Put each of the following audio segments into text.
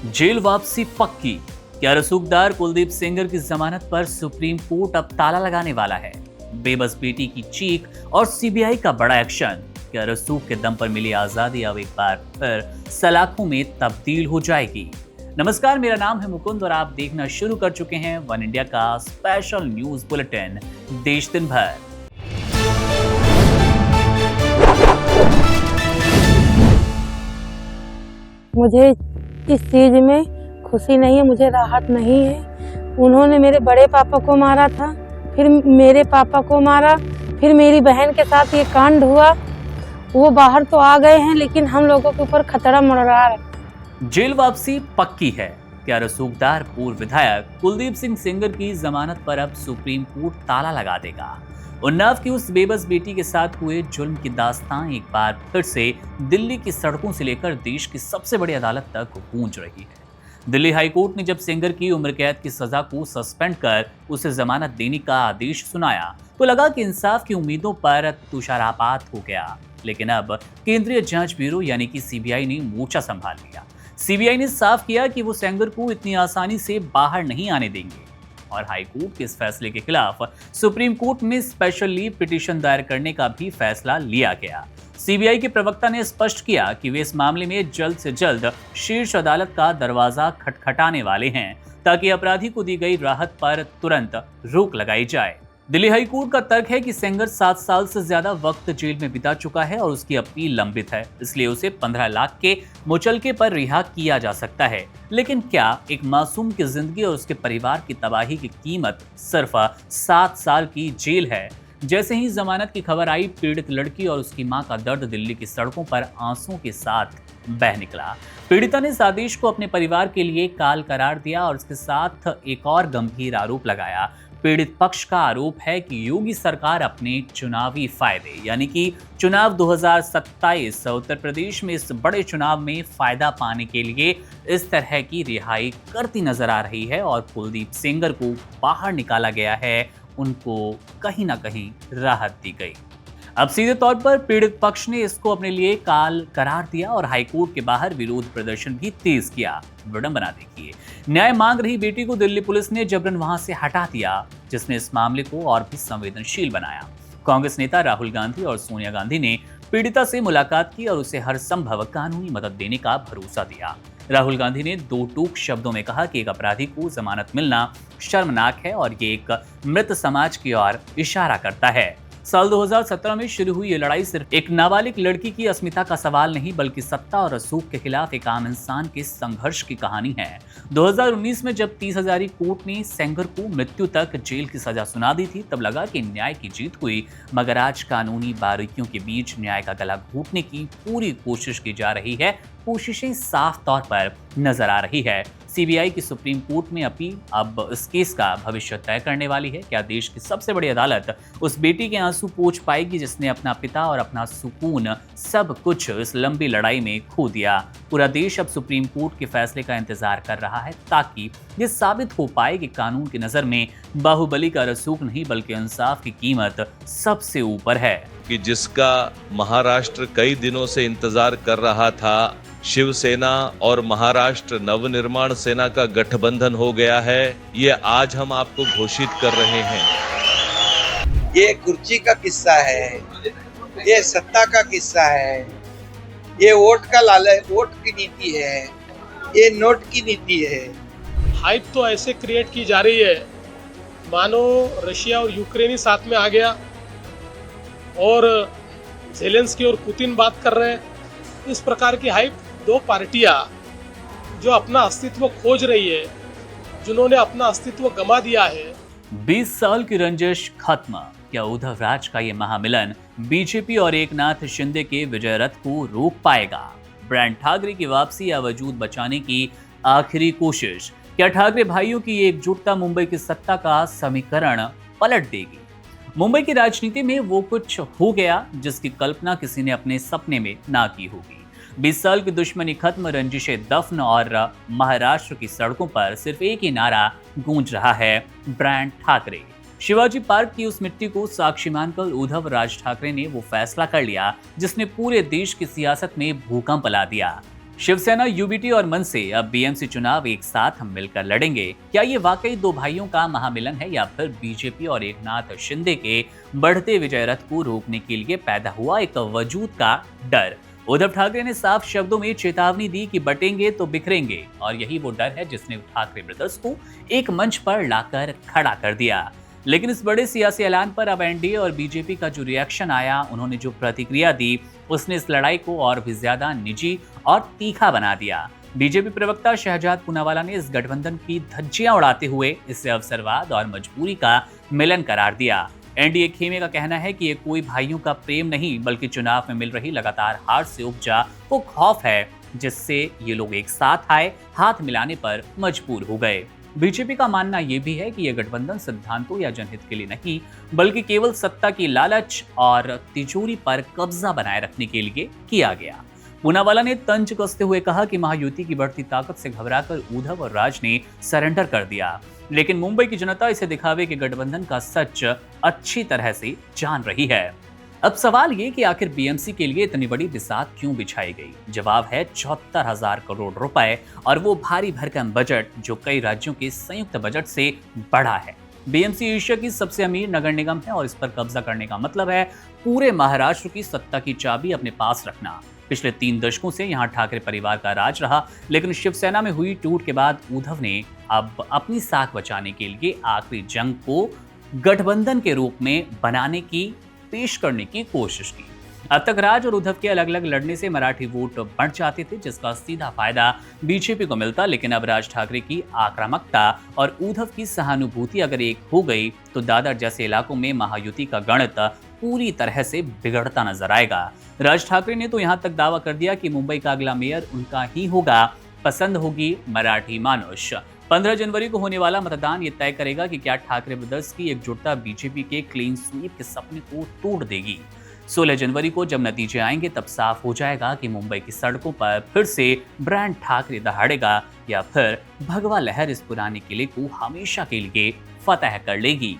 Jail वापसी पक्की। क्या रसूखदार कुलदीप सेंगर की जमानत पर सुप्रीम कोर्ट अब ताला लगाने वाला है? बेबस बेटी की चीख और सीबीआई का बड़ा एक्शन। क्या रसूख के दम पर मिली आजादी अब एक बार फिर सलाखों में तब्दील हो जाएगी? नमस्कार, मेरा नाम है मुकुंद और आप देखना शुरू कर चुके हैं वन इंडिया का स्पेशल न्यूज बुलेटिन देश दिन भर। मुझे इस चीज में खुशी नहीं है, मुझे राहत नहीं है। उन्होंने मेरे बड़े पापा को मारा था, फिर मेरे पापा को मारा, फिर मेरी बहन के साथ ये कांड हुआ। वो बाहर तो आ गए हैं लेकिन हम लोगों के ऊपर खतरा मंडरा रहा है। जेल वापसी पक्की है। क्या रसूखदार पूर्व विधायक कुलदीप सिंह सेंगर की जमानत पर अब सुप्रीम कोर्ट ताला लगा देगा? उन्नाव की उस बेबस बेटी के साथ हुए जुल्म की दास्तां एक बार फिर से दिल्ली की सड़कों से लेकर देश की सबसे बड़ी अदालत तक गूंज रही है। दिल्ली हाई कोर्ट ने जब सेंगर की उम्र कैद की सजा को सस्पेंड कर उसे जमानत देने का आदेश सुनाया तो लगा कि इंसाफ की उम्मीदों पर तुषारपात हो गया। लेकिन अब केंद्रीय जांच ब्यूरो यानी कि सीबीआई ने मोर्चा संभाल लिया। सीबीआई ने साफ किया कि वो सेंगर को इतनी आसानी से बाहर नहीं आने देंगे और हाई कोर्ट के इस फैसले के खिलाफ सुप्रीम कोर्ट में स्पेशल लीव पिटीशन दायर करने का भी फैसला लिया गया। सीबीआई के प्रवक्ता ने स्पष्ट किया कि वे इस मामले में जल्द से जल्द शीर्ष अदालत का दरवाजा खटखटाने वाले हैं ताकि अपराधी को दी गई राहत पर तुरंत रोक लगाई जाए। दिल्ली हाई कोर्ट का तर्क है कि सेंगर 7 साल से ज्यादा वक्त जेल में बिता चुका है और उसकी अपील लंबित है, इसलिए उसे 15 लाख के मुचलके पर रिहा किया जा सकता है। लेकिन क्या एक मासूम की जिंदगी और उसके परिवार की तबाही की कीमत सिर्फ 7 साल की जेल है? जैसे ही जमानत की खबर आई, पीड़ित लड़की और उसकी मां का दर्द दिल्ली की सड़कों पर आंसुओं के साथ बह निकला। पीड़िता ने इस आदेश को अपने परिवार के लिए काल करार दिया और इसके साथ एक और गंभीर आरोप लगाया। पीड़ित पक्ष का आरोप है कि योगी सरकार अपने चुनावी फायदे यानी कि चुनाव 2027 उत्तर प्रदेश में इस बड़े चुनाव में फायदा पाने के लिए इस तरह की रिहाई करती नजर आ रही है और कुलदीप सेंगर को बाहर निकाला गया है, उनको कहीं ना कहीं राहत दी गई। अब सीधे तौर पर पीड़ित पक्ष ने इसको अपने लिए काल करार दिया और हाईकोर्ट के बाहर विरोध प्रदर्शन भी तेज किया। विडंबना देखिए, न्याय मांग रही बेटी को दिल्ली पुलिस ने जबरन वहां से हटा दिया, जिसने इस मामले को और भी संवेदनशील बनाया। कांग्रेस नेता राहुल गांधी और सोनिया गांधी ने पीड़िता से मुलाकात की और उसे हर संभव कानूनी मदद देने का भरोसा दिया। राहुल गांधी ने दो टूक शब्दों में कहा कि एक अपराधी को जमानत मिलना शर्मनाक है और ये एक मृत समाज की ओर इशारा करता है। साल 2017 में शुरू हुई ये लड़ाई सिर्फ एक नाबालिग लड़की की अस्मिता का सवाल नहीं बल्कि सत्ता और रसूख के खिलाफ एक आम इंसान के संघर्ष की कहानी है। 2019 में जब 30 हजारी कोर्ट ने सेंगर को मृत्यु तक जेल की सजा सुना दी थी तब लगा कि न्याय की जीत हुई, मगर आज कानूनी बारीकियों के बीच न्याय का गला घोटने की पूरी कोशिश की जा रही है। कोशिशें साफ तौर पर नजर आ रही है। सीबीआई की सुप्रीम कोर्ट में अपील अब इस केस का भविष्य तय करने वाली है। क्या देश की सबसे बड़ी अदालत उस बेटी के आंसू पोंछ पाएगी जिसने अपना पिता और अपना सुकून सब कुछ इस लंबी लड़ाई में खो दिया? पूरा देश अब सुप्रीम कोर्ट के फैसले का इंतजार कर रहा है ताकि ये साबित हो पाए कि कानून की नजर में बाहुबली का रसूख नहीं बल्कि इंसाफ की कीमत सबसे ऊपर है। कि जिसका महाराष्ट्र कई दिनों से इंतजार कर रहा था, शिवसेना और महाराष्ट्र नवनिर्माण सेना का गठबंधन हो गया है, ये आज हम आपको घोषित कर रहे हैं। ये कुर्सी का किस्सा है, ये सत्ता का किस्सा है, ये वोट का लालच, वोट की नीति है, ये नोट की नीति है। हाइप तो ऐसे क्रिएट की जा रही है मानो रशिया और यूक्रेन ही साथ में आ गया और ज़ेलेंस्की और पुतिन बात कर रहे हैं। इस प्रकार की हाइप, दो पार्टियां जो अपना अस्तित्व खोज रही है, जिन्होंने अपना अस्तित्व गंवा दिया है। 20 साल की रंजिश खत्म। क्या उद्धव राज का ये महामिलन बीजेपी और एकनाथ शिंदे के विजय रथ को रोक पाएगा? ब्रांड ठाकरे की वापसी या वजूद बचाने की आखिरी कोशिश? क्या ठाकरे भाइयों की एकजुटता मुंबई की सत्ता का समीकरण पलट देगी? मुंबई की राजनीति में वो कुछ हो गया जिसकी कल्पना किसी ने अपने सपने में ना की होगी। 20 साल की दुश्मनी खत्म, रंजिशे दफन और महाराष्ट्र की सड़कों पर सिर्फ एक ही नारा गूंज रहा है, ब्रांड ठाकरे। शिवाजी पार्क की उस मिट्टी को साक्षी मानकर उद्धव राज ठाकरे ने वो फैसला कर लिया जिसने पूरे देश की सियासत में भूकंप ला दिया। शिवसेना, यूबीटी और मन से अब बीएमसी चुनाव एक साथ मिलकर लड़ेंगे। क्या ये वाकई दो भाइयों का महामिलन है या फिर बीजेपी और एकनाथ शिंदे के बढ़ते विजय रथ को रोकने के लिए पैदा हुआ एक वजूद का डर? उद्धव ठाकरे ने साफ शब्दों में चेतावनी दी कि बटेंगे तो बिखरेंगे, और यही वो डर है जिसने ठाकरे ब्रदर्स को एक मंच पर लाकर खड़ा कर दिया। लेकिन इस बड़े सियासी ऐलान पर अब एनडीए और बीजेपी का जो रिएक्शन आया, उन्होंने जो प्रतिक्रिया दी, उसने इस लड़ाई को और भी ज्यादा निजी और तीखा बना दिया। बीजेपी प्रवक्ता शहजाद पूनावाला ने इस गठबंधन की धज्जियां उड़ाते हुए इसे अवसरवाद और मजबूरी का मिलन करार दिया। एनडीए खेमे का कहना है कि ये कोई भाइयों का प्रेम नहीं, बल्कि चुनाव में मिल रही लगातार हार से उपजा वो खौफ है, जिससे ये लोग एक साथ आए, हाथ मिलाने पर मजबूर हो गए। बीजेपी का मानना यह भी है कि यह गठबंधन सिद्धांतों या जनहित के लिए नहीं, बल्कि केवल सत्ता की लालच और तिजोरी पर कब्जा बनाए रखने के लिए किया गया। पूनावाला ने तंज कसते हुए कहा कि महायुति की बढ़ती ताकत से घबराकर उद्धव और राज ने सरेंडर कर दिया, लेकिन मुंबई की जनता इसे दिखावे के गठबंधन का सच अच्छी तरह से जान रही है। अब सवाल ये कि आखिर बीएमसी के लिए इतनी बड़ी बिसात क्यों बिछाई गई? जवाब है 74,000 करोड़ रुपए और वो भारी भरकम बजट जो कई राज्यों के संयुक्त बजट से बड़ा है। बीएमसी एशिया की सबसे अमीर नगर निगम है और इस पर कब्जा करने का मतलब है पूरे महाराष्ट्र की सत्ता की चाबी अपने पास रखना। पिछले 3 दशकों से यहाँ ठाकरे परिवार का राज रहा, लेकिन शिवसेना में हुई टूट के बाद उद्धव ने अब अपनी साख बचाने के लिए आखिरी जंग को गठबंधन के रूप में बनाने की पेश करने की कोशिश की। अब तक राज और उद्धव के अलग अलग लड़ने से मराठी वोट बढ़ जाते थे, जिसका सीधा फायदा बीजेपी को मिलता, लेकिन अब राज ठाकरे की आक्रामकता और उद्धव की सहानुभूति अगर एक हो गई तो दादर जैसे इलाकों में महायुति का गणित पूरी तरह से बिगड़ता नजर आएगा। राज ठाकरे ने तो यहाँ तक दावा कर दिया कि मुंबई का अगला मेयर उनका ही होगा, पसंद होगी मराठी मानुष। 15 जनवरी को होने वाला मतदान ये तय करेगा कि क्या ठाकरे ब्रदर्स की एकजुटता बीजेपी के क्लीन स्वीप के सपने को तोड़ देगी। 16 जनवरी को जब नतीजे आएंगे तब साफ हो जाएगा कि मुंबई की सड़कों पर फिर से ब्रांड ठाकरे दहाड़ेगा या फिर भगवा लहर इस पुराने किले को हमेशा के लिए फतह कर लेगी।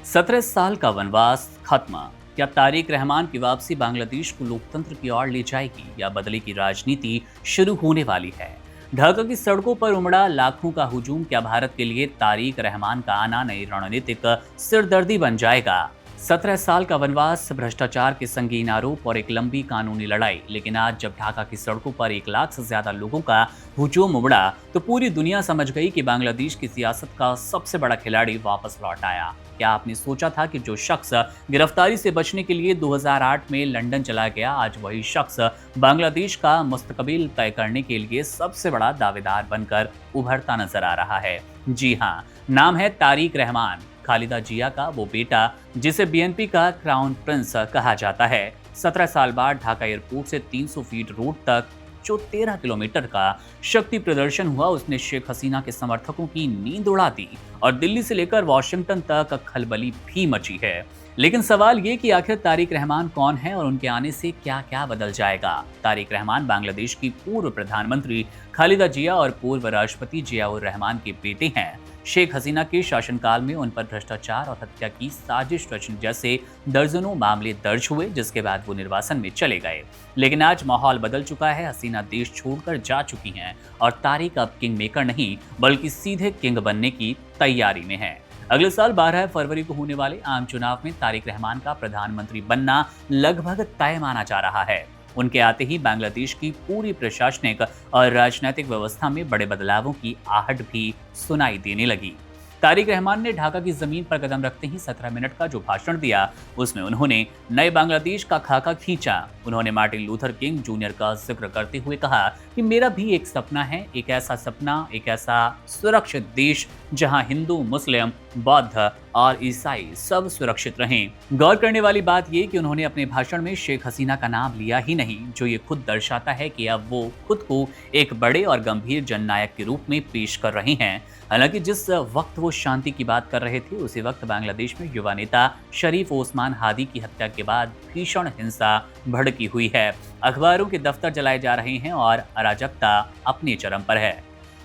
सत्रह साल का वनवास खत्म। क्या तारिक रहमान की वापसी बांग्लादेश को लोकतंत्र की ओर ले जाएगी या बदले की राजनीति शुरू होने वाली है? ढाका की सड़कों पर उमड़ा लाखों का हुजूम, क्या भारत के लिए तारिक रहमान का आना नई रणनीतिक सिरदर्दी बन जाएगा? 17 साल का वनवास, भ्रष्टाचार के संगीन आरोप और एक लंबी कानूनी लड़ाई, लेकिन आज जब ढाका की सड़कों पर 1 लाख से ज्यादा लोगों का हुजूम उमड़ा तो पूरी दुनिया समझ गई कि बांग्लादेश की सियासत का सबसे बड़ा खिलाड़ी वापस लौट आया। क्या आपने सोचा था कि जो शख्स गिरफ्तारी से बचने के लिए 2008 में लंदन चला गया, आज वही शख्स बांग्लादेश का मुस्तकबिल तय करने के लिए सबसे बड़ा दावेदार बनकर उभरता नजर आ रहा है? जी हाँ, नाम है तारिक रहमान, खालिदा जिया का वो बेटा जिसे बीएनपी का क्राउन प्रिंस कहा जाता है। 17 साल बाद ढाका एयरपोर्ट से 300 फीट रोड तक जो 13 किलोमीटर का शक्ति प्रदर्शन हुआ, उसने शेख हसीना के समर्थकों की नींद उड़ा दी और दिल्ली से लेकर वॉशिंगटन तक खलबली भी मची है। लेकिन सवाल ये कि आखिर तारिक रहमान कौन है और उनके आने से क्या क्या बदल जाएगा? तारिक रहमान बांग्लादेश की पूर्व प्रधानमंत्री खालिदा जिया और पूर्व राष्ट्रपति जियाउर रहमान के बेटे हैं। शेख हसीना के शासनकाल में उन पर भ्रष्टाचार और हत्या की साजिश रचने जैसे दर्जनों मामले दर्ज हुए, जिसके बाद वो निर्वासन में चले गए। लेकिन आज माहौल बदल चुका है, हसीना देश छोड़कर जा चुकी हैं और तारिक अब किंग मेकर नहीं बल्कि सीधे किंग बनने की तैयारी में है। अगले साल 12 फरवरी को होने वाले आम चुनाव में तारिक रहमान का प्रधानमंत्री बनना लगभग तय माना जा रहा है। उनके आते ही बांग्लादेश की पूरी प्रशासनिक और राजनीतिक व्यवस्था में बड़े बदलावों की आहट भी सुनाई देने लगी। तारिक रहमान ने ढाका की जमीन पर कदम रखते ही 17 मिनट का जो भाषण दिया, उसमें उन्होंने नए बांग्लादेश का खाका खींचा। उन्होंने मार्टिन लूथर किंग जूनियर का जिक्र करते हुए कहा कि मेरा भी एक सपना है, एक ऐसा सपना, एक ऐसा सुरक्षित देश जहां हिंदू, मुस्लिम, बौद्ध और ईसाई सब सुरक्षित रहें। गौर करने वाली बात यह कि उन्होंने अपने भाषण में शेख हसीना का नाम लिया ही नहीं, जो ये खुद दर्शाता है कि अब वो खुद को एक बड़े और गंभीर जननायक के रूप में पेश कर रहे हैं। हालांकि जिस वक्त वो शांति की बात कर रहे थे, उसी वक्त बांग्लादेश में युवा नेता शरीफ ओस्मान हादी की हत्या के बाद भीषण हिंसा भड़की हुई है। अखबारों के दफ्तर जलाए जा रहे हैं और अराजकता अपने चरम पर है।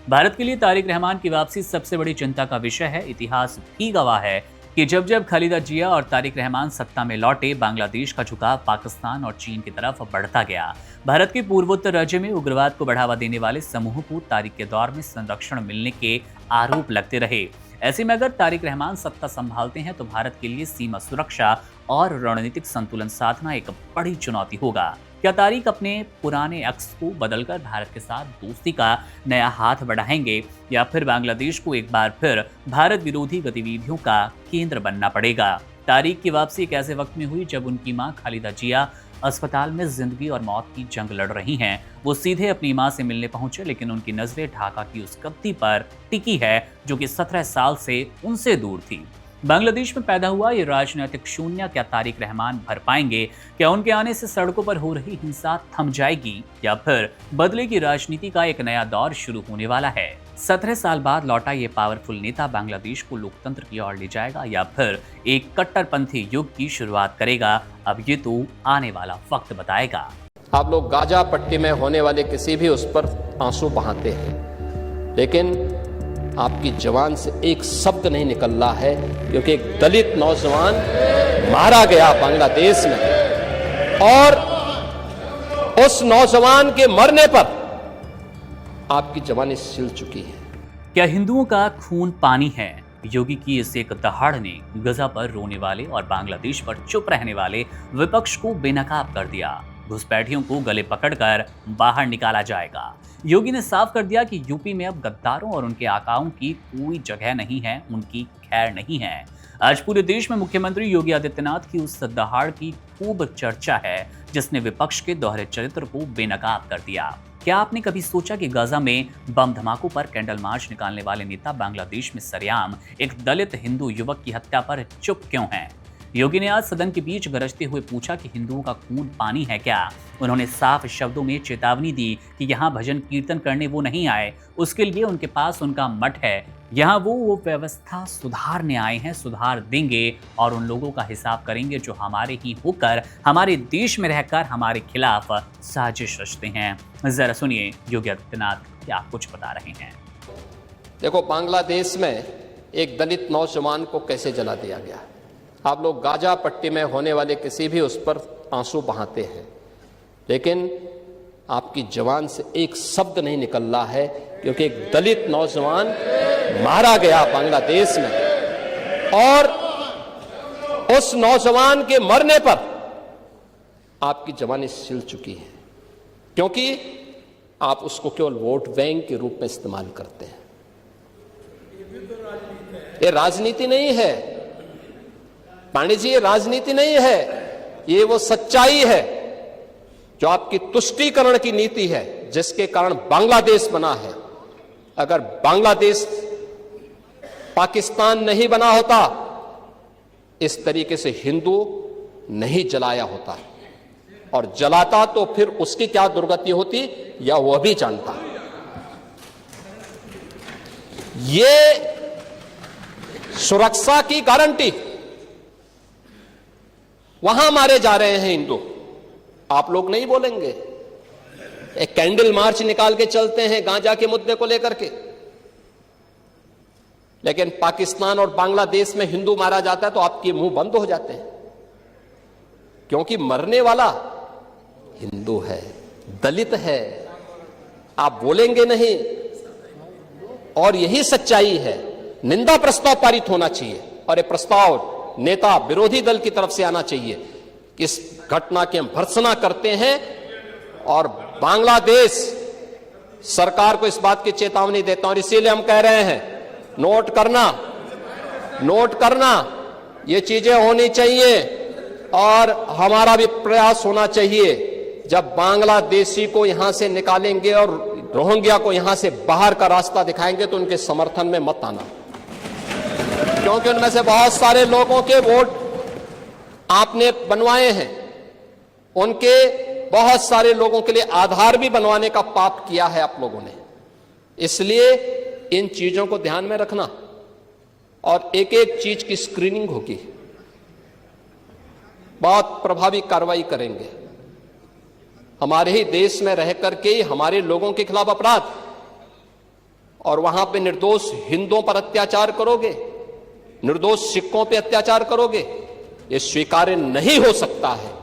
भारत के लिए तारिक रहमान की वापसी सबसे बड़ी चिंता का विषय है। इतिहास भी गवाह है कि जब जब खालिदा जिया और तारिक रहमान सत्ता में लौटे, बांग्लादेश का झुकाव पाकिस्तान और चीन की तरफ बढ़ता गया। भारत के पूर्वोत्तर राज्य में उग्रवाद को बढ़ावा देने वाले समूहों को तारिक के दौर में संरक्षण मिलने के आरोप लगते रहे। ऐसे में अगर तारिक रहमान सत्ता संभालते हैं तो भारत के लिए सीमा सुरक्षा और रणनीतिक संतुलन साधना एक बड़ी चुनौती होगा। क्या तारिक अपने पुराने अक्स को बदलकर भारत के साथ दोस्ती का नया हाथ बढ़ाएंगे, या फिर बांग्लादेश को एक बार फिर भारत विरोधी गतिविधियों का केंद्र बनना पड़ेगा? तारिक की वापसी एक ऐसे वक्त में हुई जब उनकी मां खालिदा जिया अस्पताल में जिंदगी और मौत की जंग लड़ रही हैं। वो सीधे अपनी मां से मिलने पहुंचे, लेकिन उनकी नजरें ढाका की उस गद्दी पर टिकी है जो कि 17 साल से उनसे दूर थी। बांग्लादेश में पैदा हुआ ये राजनीतिक शून्य क्या तारिक रहमान भर पाएंगे? क्या उनके आने से सड़कों पर हो रही हिंसा थम जाएगी, या फिर बदले की राजनीति का एक नया दौर शुरू होने वाला है? 17 साल बाद लौटा ये पावरफुल नेता बांग्लादेश को लोकतंत्र की ओर ले जाएगा, या फिर एक कट्टरपंथी युग की शुरुआत करेगा? अब ये तो आने वाला वक्त बताएगा। आप लोग गाजा पट्टी में होने वाले किसी भी उस पर आंसू बहाते हैं, लेकिन आपकी जवान से एक शब्द नहीं निकल रहा है, क्योंकि एक दलित नौजवान मारा गया बांग्लादेश में, और उस नौजवान के मरने पर आपकी जवानी सिल चुकी है। क्या हिंदुओं का खून पानी है? योगी की इस एक दहाड़ ने गजा पर रोने वाले और बांग्लादेश पर चुप रहने वाले विपक्ष को बेनकाब कर दिया। घुसपैठियों को गले पकड़कर बाहर निकाला जाएगा। योगी ने साफ कर दिया कि यूपी में अब गद्दारों और उनके आकाओं की कोई जगह नहीं है, उनकी खैर नहीं है। आज पूरे देश में मुख्यमंत्री योगी आदित्यनाथ की उस दहाड़ की खूब चर्चा है जिसने विपक्ष के दोहरे चरित्र को बेनकाब कर दिया। क्या आपने कभी सोचा कि गाजा में बम धमाकों पर कैंडल मार्च निकालने वाले नेता बांग्लादेश में सरेआम एक दलित हिंदू युवक की हत्या पर चुप क्यों हैं? योगी ने आज सदन के बीच गरजते हुए पूछा कि हिंदुओं का खून पानी है क्या? उन्होंने साफ शब्दों में चेतावनी दी कि यहाँ भजन कीर्तन करने वो नहीं आए, उसके लिए उनके पास उनका मठ है। यहाँ वो व्यवस्था सुधारने आए हैं, सुधार देंगे और उन लोगों का हिसाब करेंगे जो हमारे ही होकर, हमारे देश में रहकर हमारे खिलाफ साजिश रचते हैं। जरा सुनिए योगी आदित्यनाथ क्या कुछ बता रहे हैं। देखो, बांग्लादेश में एक दलित नौजवान को कैसे जला दिया गया। आप लोग गाजा पट्टी में होने वाले किसी भी उस पर आंसू बहाते हैं, लेकिन आपकी जवान से एक शब्द नहीं निकल रहा है, क्योंकि एक दलित नौजवान मारा गया बांग्लादेश में, और उस नौजवान के मरने पर आपकी जवानी सिल चुकी है, क्योंकि आप उसको केवल वोट बैंक के रूप में इस्तेमाल करते हैं। ये राजनीति नहीं है पांडे जी, ये राजनीति नहीं है, ये वो सच्चाई है जो आपकी तुष्टीकरण की नीति है, जिसके कारण बांग्लादेश बना है। अगर बांग्लादेश पाकिस्तान नहीं बना होता, इस तरीके से हिंदू नहीं जलाया होता, और जलाता तो फिर उसकी क्या दुर्गति होती या वह भी जानता। ये सुरक्षा की गारंटी, वहां मारे जा रहे हैं हिंदू, आप लोग नहीं बोलेंगे। एक कैंडल मार्च निकाल के चलते हैं गांजा के मुद्दे को लेकर के, लेकिन पाकिस्तान और बांग्लादेश में हिंदू मारा जाता है तो आपके मुंह बंद हो जाते हैं, क्योंकि मरने वाला हिंदू है, दलित है, आप बोलेंगे नहीं। और यही सच्चाई है। निंदा प्रस्ताव पारित होना चाहिए, और ये प्रस्ताव नेता विरोधी दल की तरफ से आना चाहिए। इस घटना की हम भर्त्सना करते हैं और बांग्लादेश सरकार को इस बात की चेतावनी देता हूं, और इसीलिए हम कह रहे हैं, नोट करना, ये चीजें होनी चाहिए, और हमारा भी प्रयास होना चाहिए। जब बांग्लादेशी को यहां से निकालेंगे और रोहिंग्या को यहां से बाहर का रास्ता दिखाएंगे तो उनके समर्थन में मत आना, क्योंकि उनमें से बहुत सारे लोगों के वोट आपने बनवाए हैं, उनके बहुत सारे लोगों के लिए आधार भी बनवाने का पाप किया है आप लोगों ने। इसलिए इन चीजों को ध्यान में रखना, और एक एक चीज की स्क्रीनिंग होगी, बहुत प्रभावी कार्रवाई करेंगे। हमारे ही देश में रह करके ही हमारे लोगों के खिलाफ अपराध, और वहां पे निर्दोष हिंदुओं पर अत्याचार करोगे, निर्दोष सिक्कों पे अत्याचार करोगे? ये स्वीकार्य नहीं हो सकता है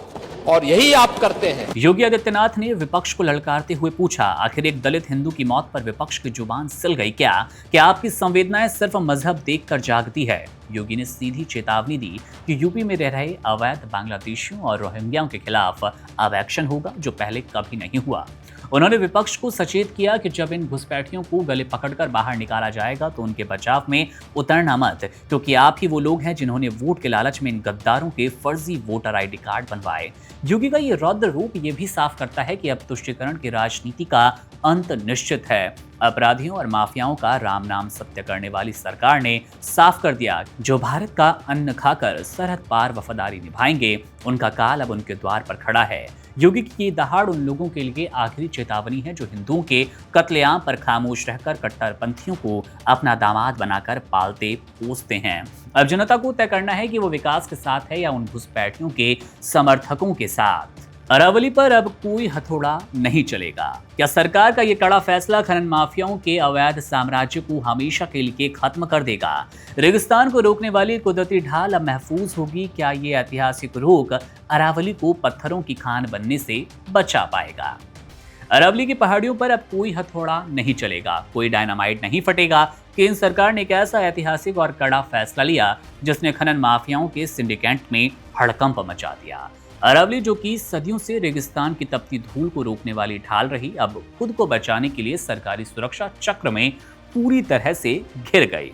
और यही आप करते हैं। योगी आदित्यनाथ ने विपक्ष को ललकारते हुए पूछा, आखिर एक दलित हिंदू की मौत पर विपक्ष की जुबान सिल गई क्या? क्या आपकी संवेदनाएं सिर्फ मजहब देखकर जागती है? योगी ने सीधी चेतावनी दी कि यूपी में रह रहे अवैध बांग्लादेशियों और रोहिंग्याओं के खिलाफ अब एक्शन होगा, जो पहले कभी नहीं हुआ। उन्होंने विपक्ष को सचेत किया कि जब इन घुसपैठियों को गले पकड़कर बाहर निकाला जाएगा तो उनके बचाव में उतरना मत, क्योंकि आप ही वो लोग हैं जिन्होंने वोट के लालच में इन गद्दारों के फर्जी वोटर आईडी कार्ड बनवाए। योगी का ये रौद्र रूप ये भी साफ करता है कि अब तुष्टीकरण की राजनीति का अंत निश्चित है। अपराधियों और माफियाओं का राम नाम सत्य करने वाली सरकार ने साफ कर दिया, जो भारत का अन्न खाकर सरहद पार वफादारी निभाएंगे, उनका काल अब उनके द्वार पर खड़ा है। योगी की ये दहाड़ उन लोगों के लिए आखिरी चेतावनी है जो हिंदुओं के कत्लेआम पर खामोश रहकर कट्टरपंथियों को अपना दामाद बनाकर पालते पोसते हैं। अब जनता को तय करना है कि वो विकास के साथ है या उन घुसपैठियों के समर्थकों के साथ। अरावली पर अब कोई हथौड़ा नहीं चलेगा। क्या सरकार का ये कड़ा फैसला खनन माफियाओं के अवैध साम्राज्य को हमेशा के लिए खत्म कर देगा? रेगिस्तान को रोकने वाली कुदरती ढाल अब महफूज होगी? क्या ये ऐतिहासिक रोक अरावली को पत्थरों की खान बनने से बचा पाएगा? अरावली की पहाड़ियों पर अब कोई हथौड़ा नहीं चलेगा, कोई डायनामाइट नहीं फटेगा। केंद्र सरकार ने एक ऐसा ऐतिहासिक और कड़ा फैसला लिया जिसने खनन माफियाओं के सिंडिकेट में हड़कंप मचा दिया। अरावली, जो कि सदियों से रेगिस्तान की तपती धूल को रोकने वाली ढाल रही, अब खुद को बचाने के लिए सरकारी सुरक्षा चक्र में पूरी तरह से घिर गई।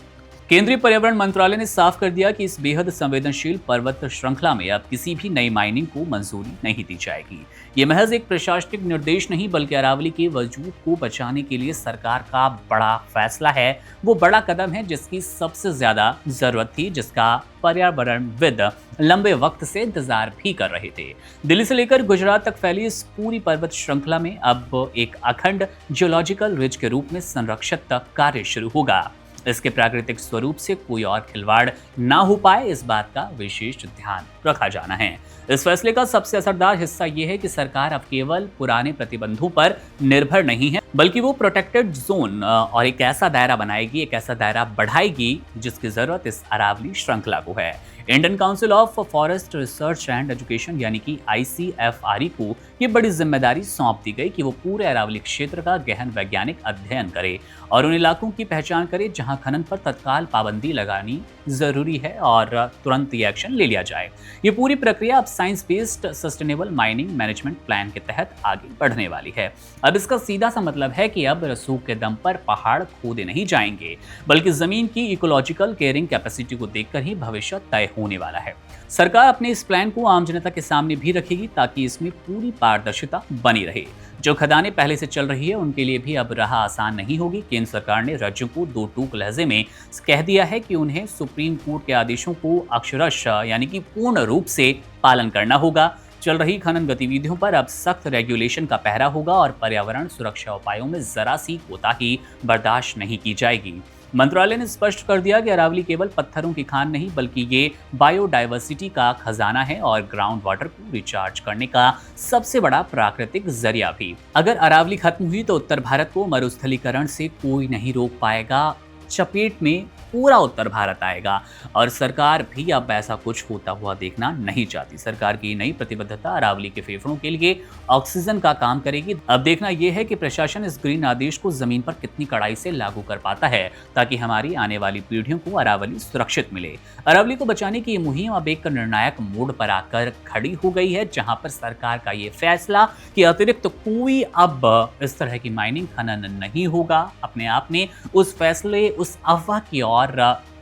केंद्रीय पर्यावरण मंत्रालय ने साफ कर दिया कि इस बेहद संवेदनशील पर्वत श्रृंखला में अब किसी भी नई माइनिंग को मंजूरी नहीं दी जाएगी। ये महज एक प्रशासनिक निर्देश नहीं, बल्कि अरावली के वजूद को बचाने के लिए सरकार का बड़ा फैसला है। वो बड़ा कदम है जिसकी सबसे ज्यादा जरूरत थी, जिसका पर्यावरणविद लंबे वक्त से इंतजार भी कर रहे थे। दिल्ली से लेकर गुजरात तक फैली इस पूरी पर्वत श्रृंखला में अब एक अखंड जियोलॉजिकल रिज के रूप में संरक्षित कार्य शुरू होगा। इसके प्राकृतिक स्वरूप से कोई और खिलवाड़ ना हो पाए, इस बात का विशेष ध्यान रखा जाना है। इस फैसले का सबसे असरदार हिस्सा यह है कि सरकार अब केवल पुराने प्रतिबंधों पर निर्भर नहीं है, बल्कि वो प्रोटेक्टेड जोन और एक ऐसा दायरा बनाएगी, एक ऐसा दायरा बढ़ाएगी जिसकी जरूरत इस अरावली श्रृंखला को है। Indian council of forest research and education यानी कि ICFRE को ये बड़ी जिम्मेदारी सौंप दी गई कि वो पूरे अरावली क्षेत्र का गहन वैज्ञानिक अध्ययन करे और उन इलाकों की पहचान करे जहां खनन पर तत्काल पाबंदी लगानी जरूरी है और तुरंत ये एक्शन ले लिया जाए। ये पूरी प्रक्रिया अब science based sustainable mining management plan के तहत आगे बढ़ने वाली है। अब इसका सीधा सा मतलब है कि अब रसूख के दम पर पहाड़ खोदे नहीं जाएंगे, बल्कि जमीन की इकोलॉजिकल केयरिंग कैपेसिटी को देखकर ही भविष्य तय होने वाला है। सरकार अपने इस प्लान को आम जनता के सामने भी रखेगी ताकि इसमें पूरी पारदर्शिता बनी रहे। जो खदानें पहले से चल रही है उनके लिए भी अब राह आसान नहीं होगी। केंद्र सरकार ने राज्यों को दो टूक लहजे में कह दिया है कि उन्हें सुप्रीम कोर्ट के आदेशों को अक्षरशः यानी कि पूर्ण रूप से पालन करना होगा। चल रही खनन गतिविधियों पर अब सख्त रेगुलेशन का पहरा होगा और पर्यावरण सुरक्षा उपायों में जरा सी कोताही बर्दाश्त नहीं की जाएगी। मंत्रालय ने स्पष्ट कर दिया कि अरावली केवल पत्थरों की खान नहीं, बल्कि ये बायोडाइवर्सिटी का खजाना है और ग्राउंड वाटर को रिचार्ज करने का सबसे बड़ा प्राकृतिक जरिया भी। अगर अरावली खत्म हुई तो उत्तर भारत को मरुस्थलीकरण से कोई नहीं रोक पाएगा। चपेट में पूरा उत्तर भारत आएगा और सरकार भी अब ऐसा कुछ होता हुआ देखना नहीं चाहती। सरकार की नई प्रतिबद्धता अरावली के फेफड़ों के लिए ऑक्सीजन का काम करेगी। अब देखना यह है कि प्रशासन इस ग्रीन आदेश को जमीन पर कितनी कड़ाई से लागू कर पाता है ताकि हमारी आने वाली पीढ़ियों को अरावली सुरक्षित मिले। अरावली को बचाने की ये मुहिम अब एक निर्णायक मोड़ पर आकर खड़ी हो गई है, जहां पर सरकार का ये फैसला कि अतिरिक्त कोई अब इस तरह की माइनिंग खनन नहीं होगा, अपने आप में उस फैसले, उस अफवाह की और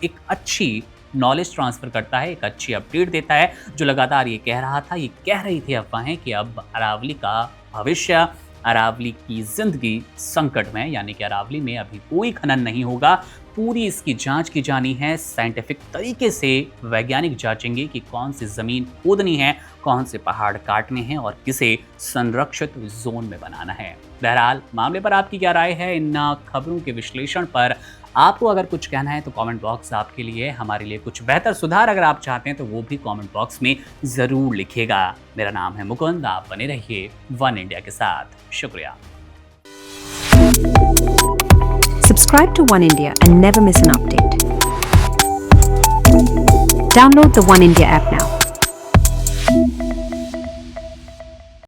एक अच्छी नॉलेज ट्रांसफर करता है, एक अच्छी अपडेट देता है। जो लगातार ये कह रहा था, ये कह रही थी अफवाहें कि अब अरावली का भविष्य, अरावली की जिंदगी संकट में, यानी कि अरावली में अभी कोई खनन नहीं होगा। पूरी इसकी जांच की जानी है, साइंटिफिक तरीके से वैज्ञानिक जांचेंगे कि कौन सी जमीन खोदनी है, कौन से पहाड़ काटने हैं और किसे संरक्षित जोन में बनाना है। बहरहाल मामले पर आपकी क्या राय है? इन खबरों के विश्लेषण पर आपको अगर कुछ कहना है तो कमेंट बॉक्स आपके लिए, हमारे लिए कुछ बेहतर सुधार अगर आप चाहते हैं तो वो भी कमेंट बॉक्स में जरूर लिखिएगा। मेरा नाम है मुकुंद, आप बने रहिए वन इंडिया के साथ। शुक्रिया। Subscribe to One India and never miss an update. Download the One India app now.